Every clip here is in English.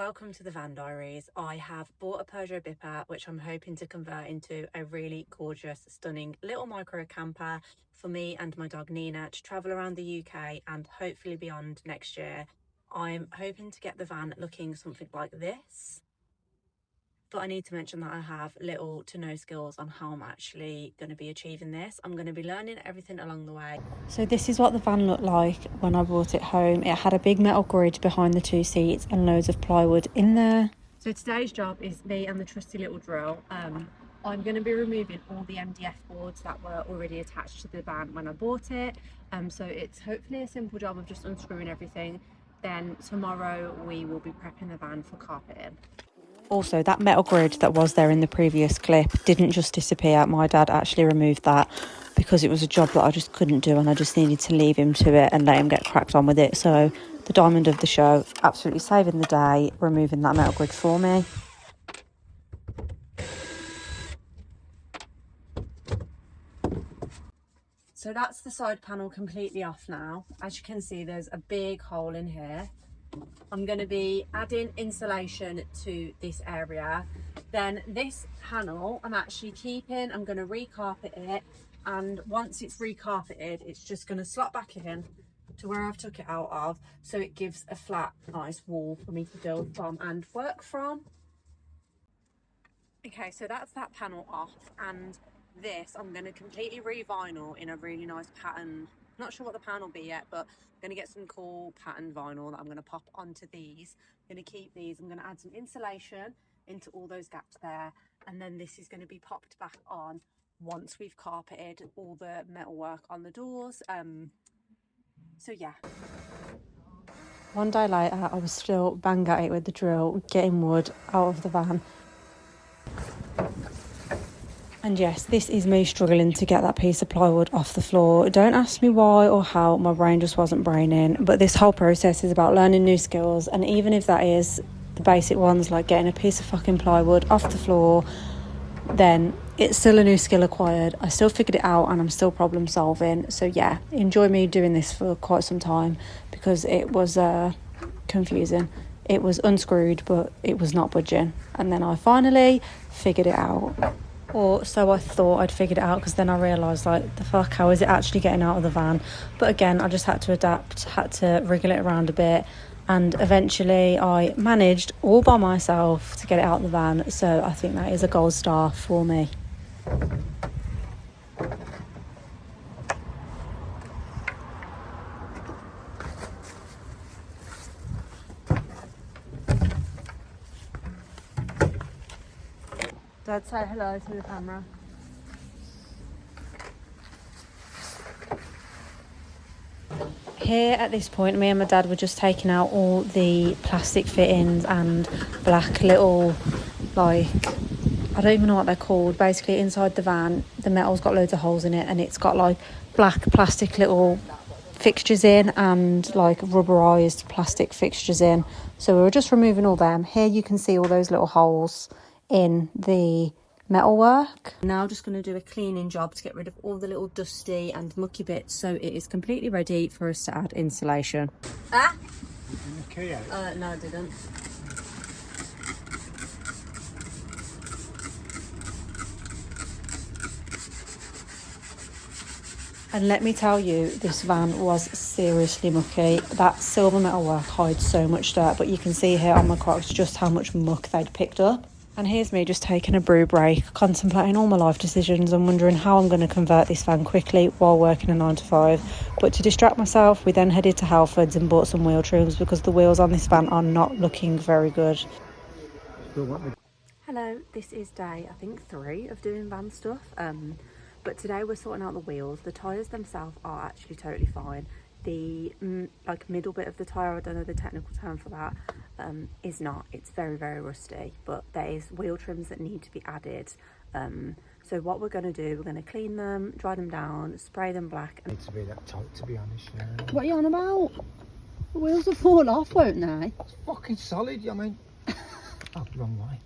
welcome to the Van Diaries. I have bought a Peugeot Bipper, which I'm hoping to convert into a really gorgeous, stunning little micro camper for me and my dog Nina to travel around the UK and hopefully beyond next year. I'm hoping to get the van looking something like this. But I need to mention that I have little to no skills on how I'm actually going to be achieving this. I'm going to be learning everything along the way. So this is what the van looked like when I brought it home. It had a big metal grid behind the two seats and loads of plywood in there. So today's job is me and the trusty little drill. I'm going to be removing all the MDF boards that were already attached to the van when I bought it. So it's hopefully a simple job of just unscrewing everything. Then tomorrow we will be prepping the van for carpeting. Also, that metal grid that was there in the previous clip didn't just disappear. My dad actually removed that because it was a job that I just couldn't do and I just needed to leave him to it and let him get cracked on with it. So the diamond of the show, absolutely saving the day, removing that metal grid for me. So that's the side panel completely off now. As you can see, there's a big hole in here. I'm going to be adding insulation to this area. Then this panel I'm actually keeping. I'm going to recarpet it, and once it's recarpeted it's just going to slot back in to where I've took it out of, so it gives a flat nice wall for me to build from and work from. Okay, so that's that panel off, and this I'm going to completely re-vinyl in a really nice pattern. Not sure what the pattern will be yet, but I'm going to get some cool pattern vinyl that I'm going to pop onto these. I'm going to keep these. I'm going to add some insulation into all those gaps there, and then this is going to be popped back on once we've carpeted all the metalwork on the doors. So yeah. One day later, I was still bang at it with the drill, getting wood out of the van. And yes, this is me struggling to get that piece of plywood off the floor. Don't ask me why or how, my brain just wasn't braining. But this whole process is about learning new skills. And even if that is the basic ones, like getting a piece of fucking plywood off the floor, then it's still a new skill acquired. I still figured it out and I'm still problem solving. So yeah, enjoy me doing this for quite some time because it was confusing. It was unscrewed, but it was not budging. And then I finally figured it out. Or so I thought I'd figured it out, because then I realised, like, the fuck, how is it actually getting out of the van? But again, I just had to adapt, had to wriggle it around a bit, and eventually I managed all by myself to get it out of the van. So I think that is a gold star for me. Dad, say hello to the camera. Here at this point, me and my dad were just taking out all the plastic fittings and black little, like, I don't even know what they're called. Basically, inside the van, the metal's got loads of holes in it, and it's got like black plastic little fixtures in and like rubberized plastic fixtures in. So we were just removing all them. Here you can see all those little holes in the metalwork. Now just going to do a cleaning job to get rid of all the little dusty and mucky bits, so it is completely ready for us to add insulation. Ah? No, I didn't. And let me tell you, this van was seriously mucky. That silver metalwork hides so much dirt, but you can see here on my Crocs just how much muck they'd picked up. And here's me just taking a brew break, contemplating all my life decisions and wondering how I'm going to convert this van quickly while working a 9 to 5. But to distract myself, we then headed to Halfords and bought some wheel trims because the wheels on this van are not looking very good. Hello, this is day, I think, 3 of doing van stuff. But today we're sorting out the wheels. The tyres themselves are actually totally fine. The like middle bit of the tyre, I don't know the technical term for that, is not. It's very, very rusty, but there is wheel trims that need to be added. So what we're going to do, we're going to clean them, dry them down, spray them black. Need to be that tight, to be honest. Yeah. What are you on about? The wheels will fall off, won't they? It's fucking solid, I mean. Oh, wrong way.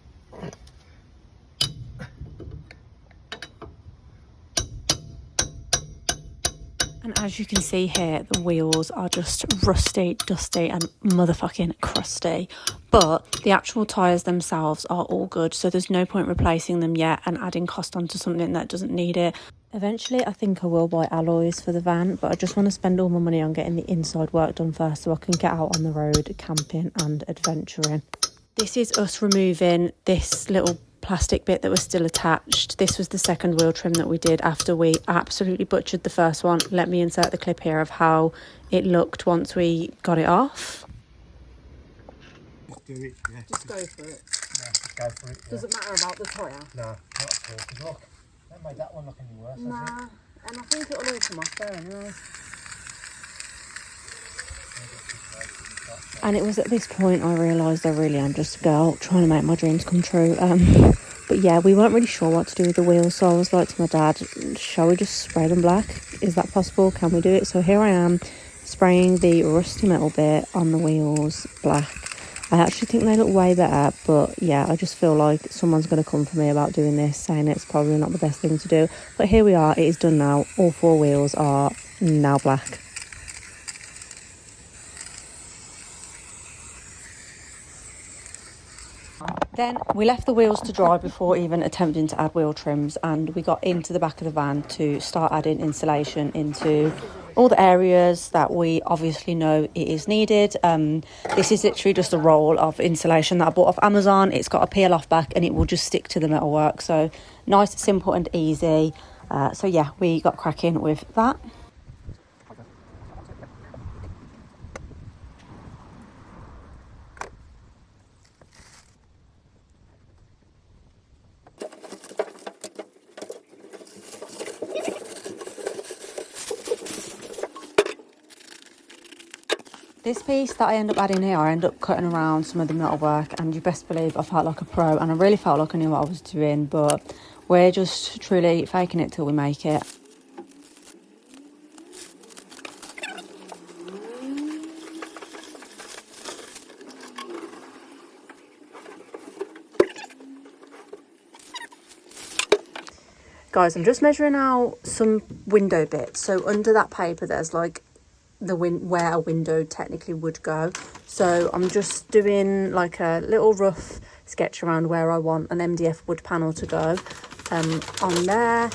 And as you can see here, the wheels are just rusty, dusty and motherfucking crusty. But the actual tyres themselves are all good, so there's no point replacing them yet and adding cost onto something that doesn't need it. Eventually, I think I will buy alloys for the van, but I just want to spend all my money on getting the inside work done first so I can get out on the road camping and adventuring. This is us removing this little plastic bit that was still attached. This was the second wheel trim that we did after we absolutely butchered the first one. Let me insert the clip here of how it looked once we got it off. Just do it, yeah. Just go for it. Yeah, just go for it. Yeah. Doesn't matter about the tyre. No, not at all. Because look, that made that one look any worse, has it? Nah, and I think it'll all come off there anyway. And it was at this point I realised I really am just a girl trying to make my dreams come true. But yeah, we weren't really sure what to do with the wheels, so I was like to my dad, shall we just spray them black? Is that possible? Can we do it? So here I am, spraying the rusty metal bit on the wheels black. I actually think they look way better, but yeah, I just feel like someone's going to come for me about doing this, saying it's probably not the best thing to do. But here we are, it is done now. All four wheels are now black. Then we left the wheels to dry before even attempting to add wheel trims, and we got into the back of the van to start adding insulation into all the areas that we obviously know it is needed. This is literally just a roll of insulation that I bought off Amazon. It's got a peel off back and it will just stick to the metalwork, so nice, simple and easy. So yeah, we got cracking with that. This piece that I end up adding here, I end up cutting around some of the metalwork, and you best believe I felt like a pro and I really felt like I knew what I was doing, but we're just truly faking it till we make it. Guys, I'm just measuring out some window bits. So under that paper there's like where a window technically would go, so I'm just doing like a little rough sketch around where I want an MDF wood panel to go. On there,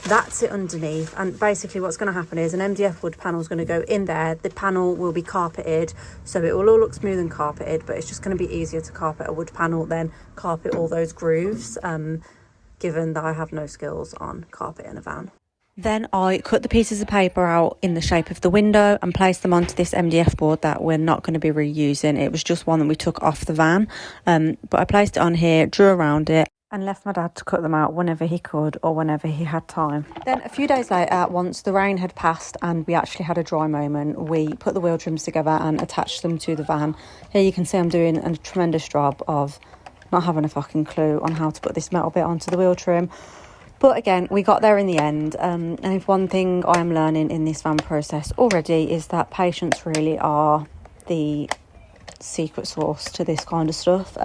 that's it underneath, and basically what's going to happen is an MDF wood panel is going to go in there. The panel will be carpeted, so it will all look smooth and carpeted, but it's just going to be easier to carpet a wood panel than carpet all those grooves, given that I have no skills on carpet in a van. Then I cut the pieces of paper out in the shape of the window and placed them onto this MDF board that we're not going to be reusing. It was just one that we took off the van. But I placed it on here, drew around it and left my dad to cut them out whenever he could or whenever he had time. Then a few days later, once the rain had passed and we actually had a dry moment, we put the wheel trims together and attached them to the van. Here you can see I'm doing a tremendous job of not having a fucking clue on how to put this metal bit onto the wheel trim. But again, we got there in the end, and if one thing I am learning in this van process already is that patience really are the secret sauce to this kind of stuff.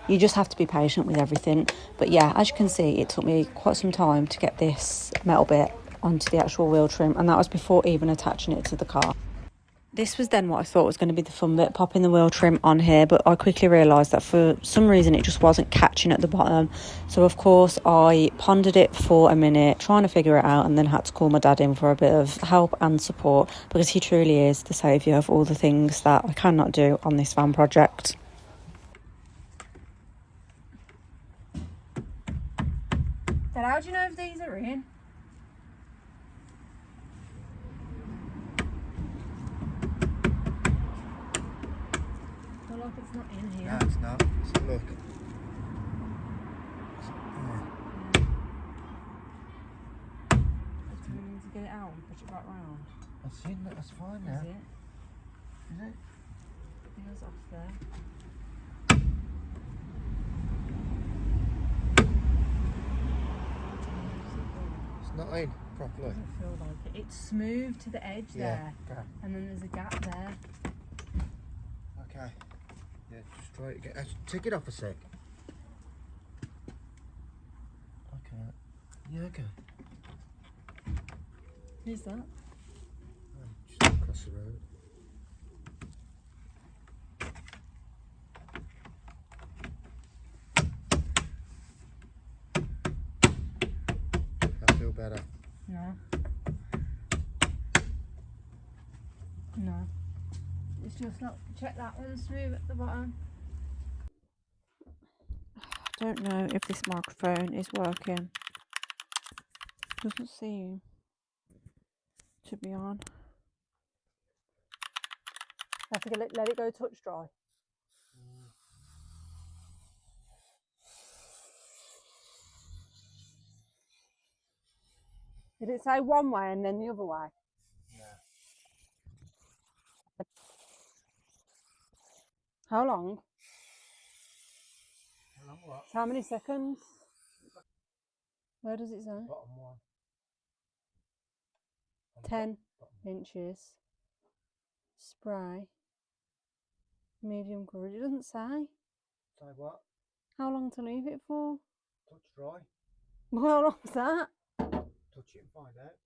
You just have to be patient with everything. But yeah, as you can see, it took me quite some time to get this metal bit onto the actual wheel trim, and that was before even attaching it to the car. This was then what I thought was going to be the fun bit, popping the wheel trim on here, but I quickly realised that for some reason it just wasn't catching at the bottom. So of course I pondered it for a minute, trying to figure it out, and then had to call my dad in for a bit of help and support, because he truly is the saviour of all the things that I cannot do on this van project. Dad, how do you know if these are in? It's not in here. No, it's not. Let's look. Do we need to get it out and push it back round? That's in, that's fine now. Is it? Is it? It goes off there. It's not in properly. It doesn't feel like it. It's smooth to the edge there. Okay. And then there's a gap there. Okay. Yeah, just try it again. Take it off a sec. Okay. Yeah, okay. Who's that? just not check that one smooth at the bottom. I don't know if this microphone is working. Doesn't seem to be on. I have to let it go touch dry. Did it say one way and then the other way? Yeah. How long? How long what? How many seconds? Where does it say? Bottom one. 10 inches. Spray. Medium coverage. It doesn't say. Say what? How long to leave it for? Touch dry. Well, how long's that? Touch it and find out.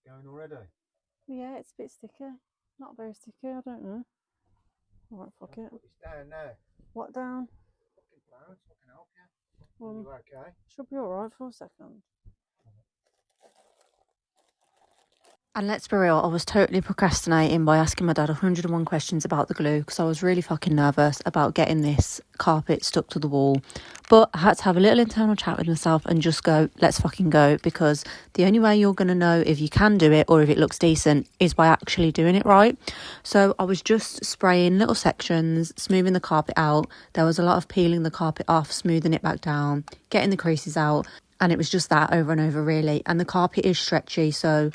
Going already? Yeah, it's a bit sticky. Not very sticky, I don't know. Alright, fuck it. Put this down now. What down? Fucking flowers, I can help you. Are you okay? Should be alright for a second. And let's be real, I was totally procrastinating by asking my dad 101 questions about the glue because I was really fucking nervous about getting this carpet stuck to the wall. But I had to have a little internal chat with myself and just go, let's fucking go, because the only way you're going to know if you can do it or if it looks decent is by actually doing it right. So I was just spraying little sections, smoothing the carpet out. There was a lot of peeling the carpet off, smoothing it back down, getting the creases out. And it was just that over and over really. And the carpet is stretchy, so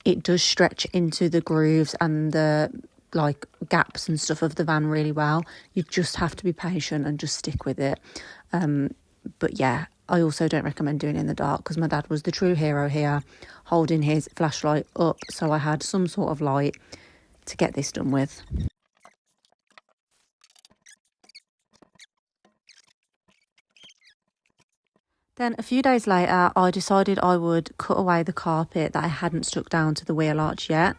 it does stretch into the grooves and the like gaps and stuff of the van really well. You just have to be patient and just stick with it. But yeah, I also don't recommend doing it in the dark because my dad was the true hero here, holding his flashlight up so I had some sort of light to get this done with. Then a few days later, I decided I would cut away the carpet that I hadn't stuck down to the wheel arch yet.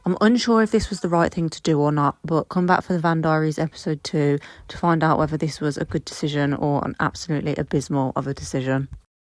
I'm unsure if this was the right thing to do or not, but come back for the Van Diaries episode 2 to find out whether this was a good decision or an absolutely abysmal of a decision.